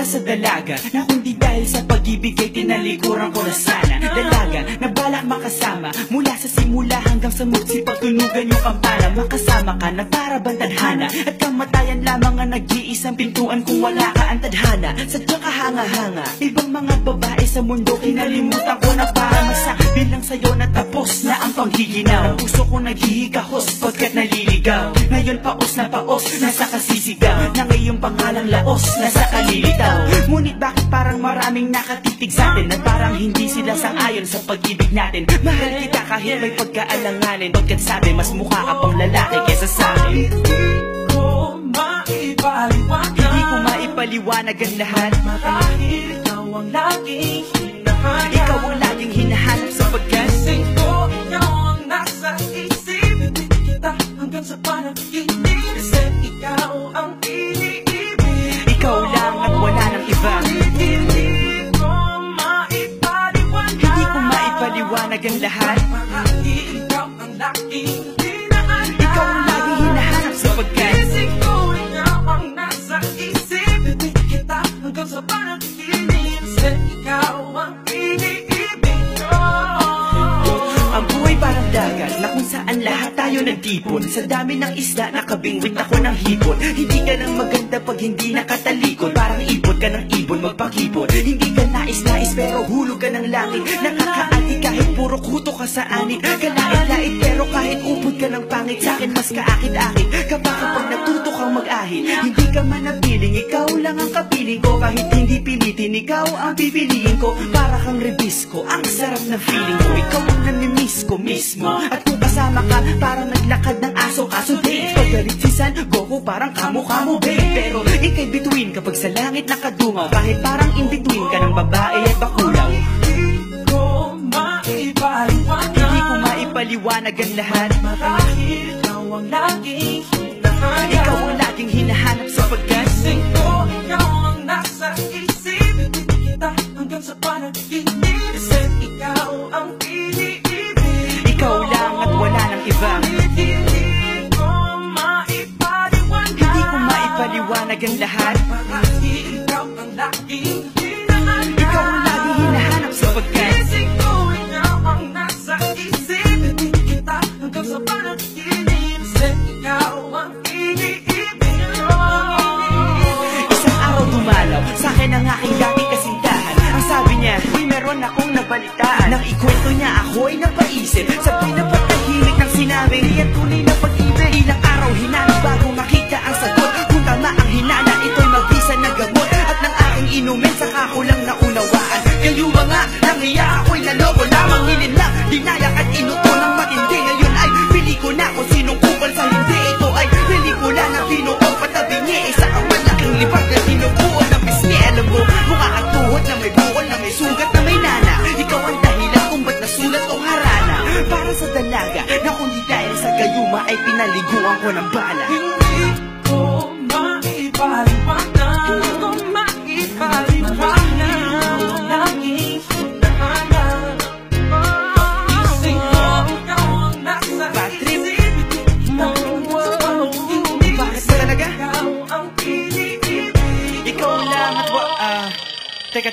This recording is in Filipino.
Sa dalaga na kundi dahil sa pag-ibig ay tinalikuran ko na sana. Dalaga na balak makasama mula sa simula hanggang sa magsipagtunugan yung kampana. Makasama ka na para bang tadhana at kamatayan lamang ang nag-iisang pintuan kung wala ka ang tadhana. Sadyang kahanga-hanga ibang mga babae sa mundo kinalimutan ko na para masabi lang sa'yo na tapos na ang panghihinaw. Puso ko naghihikahos pagkat naliligaw. Ngayon paos na paos nasa kasisigaw na ngayong pangalang laos nasa kalilitaw. Ngunit bakit parang maraming nakatitig sa atin at parang hindi sila sang-ayon sa pag-ibig natin. Mahal kita kahit may pagkaalanganin, pagkat sabi mas mukha ka pang lalaki kesa sa akin. Hindi ko maipaliwanag ang lahat. Marahil ikaw ang laging hinahanap. Ikaw ang laging hinahanap sapagkat ikaw ang nasa isip kita hanggang sa panaginip. Kasi ikaw ang iniibig. Ikaw lang at wala nang iba. Hindi ko maipaliwanag ang lahat. Marahil ikaw ang laging hinahanap. Ikaw ang laging hinahanap sapagkat ikaw ang nasa isip kita hanggang sa panaginip. Kasi ikaw ang iniibig ko. Ang buhay parang dagat na kung saan lahat tayo nagtipon. Sa dami ng isda nakabingwit ako ng hipon. Hindi ka nang maganda pag hindi nakatalikod. Parang ibon ka ng ibon magpakipon. Hindi ka nais-nais pero hulog ka ng langit. Nakakaati kahit puro kuto ka sa anit. Kalait-lait pero kahit upod ka ng pangit. Sa'kin mas kaakit-akit kapag natuto kang mag-ahit. Hindi ka man napiling, ikaw lang ang kapiling ko. Kahit hindi pilitin, ikaw ang pipiliin ko. Para kang rebisco, ang sarap na feeling ko. Ikaw ang namimiss ko mismo. At kung kasama ka, parang naglakad ng aso. Kaso date, paggalit si San Goku, parang kamo-kamo babe. Pero ikay bituin kapag sa langit nakadungaw. Kahit parang in-between ka ng babae at bakulaw. Hindi ko maipaliwanag ang lahat. Marahil ikaw ang laging hinahanap. Ikaw ang laging hinahanap sapagkat ikaw ang nasa isip kita hanggang sa panaginip. Kasi ikaw ang iniibig. Ikaw lang at wala nang iba. Hindi ko maipaliwanag ang lahat. Marahil ikaw ang laging hinahanap. Ikaw ang laging hinahanap sapagkat ikaw ang nasa isip kita hanggang sa panaginip. Kasi ikaw ang iniibig ko. Isang araw dumalaw sa'kin ang aking dating kasintahan. Ang sabi niya, uy meron akong nabalitaan. Nang ikwento niya ako'y napaisip. Sabi na pagkahimik ng sinabi, riyan tunay na pag-ibig. Ilang araw hinanap bago makita ang sagot. Kung tama ang hinala, ito'y mabisa na gamot. At nang aking inumin, saka ko lang naunawaan. Kayo mga nangiya ako'y naloko lamang. Hilin lang, dinayak at inuto ng matindi. Ngayon ay pili ko na kung sinong kupal sa hindi. Ito ay pelikula na binuong patabingi. Isa ang malaking lipat na tinubuon ng pisngi. Alam mo, mukha kang tuhod na may bukol na may sugat na may nana. Ikaw ang dahilan kung ba't nasulat tong harana. Para sa dalaga na kundi dahil sa gayuma ay pinaliguan ko ng bala. Hindi ko maipaliwanag. Hindi ko maipaliwanag. Laging hinahanap. Kasi ikaw ang nasa isip mo. Bakit talaga? Ikaw ang iniibig. Ikaw lang at teka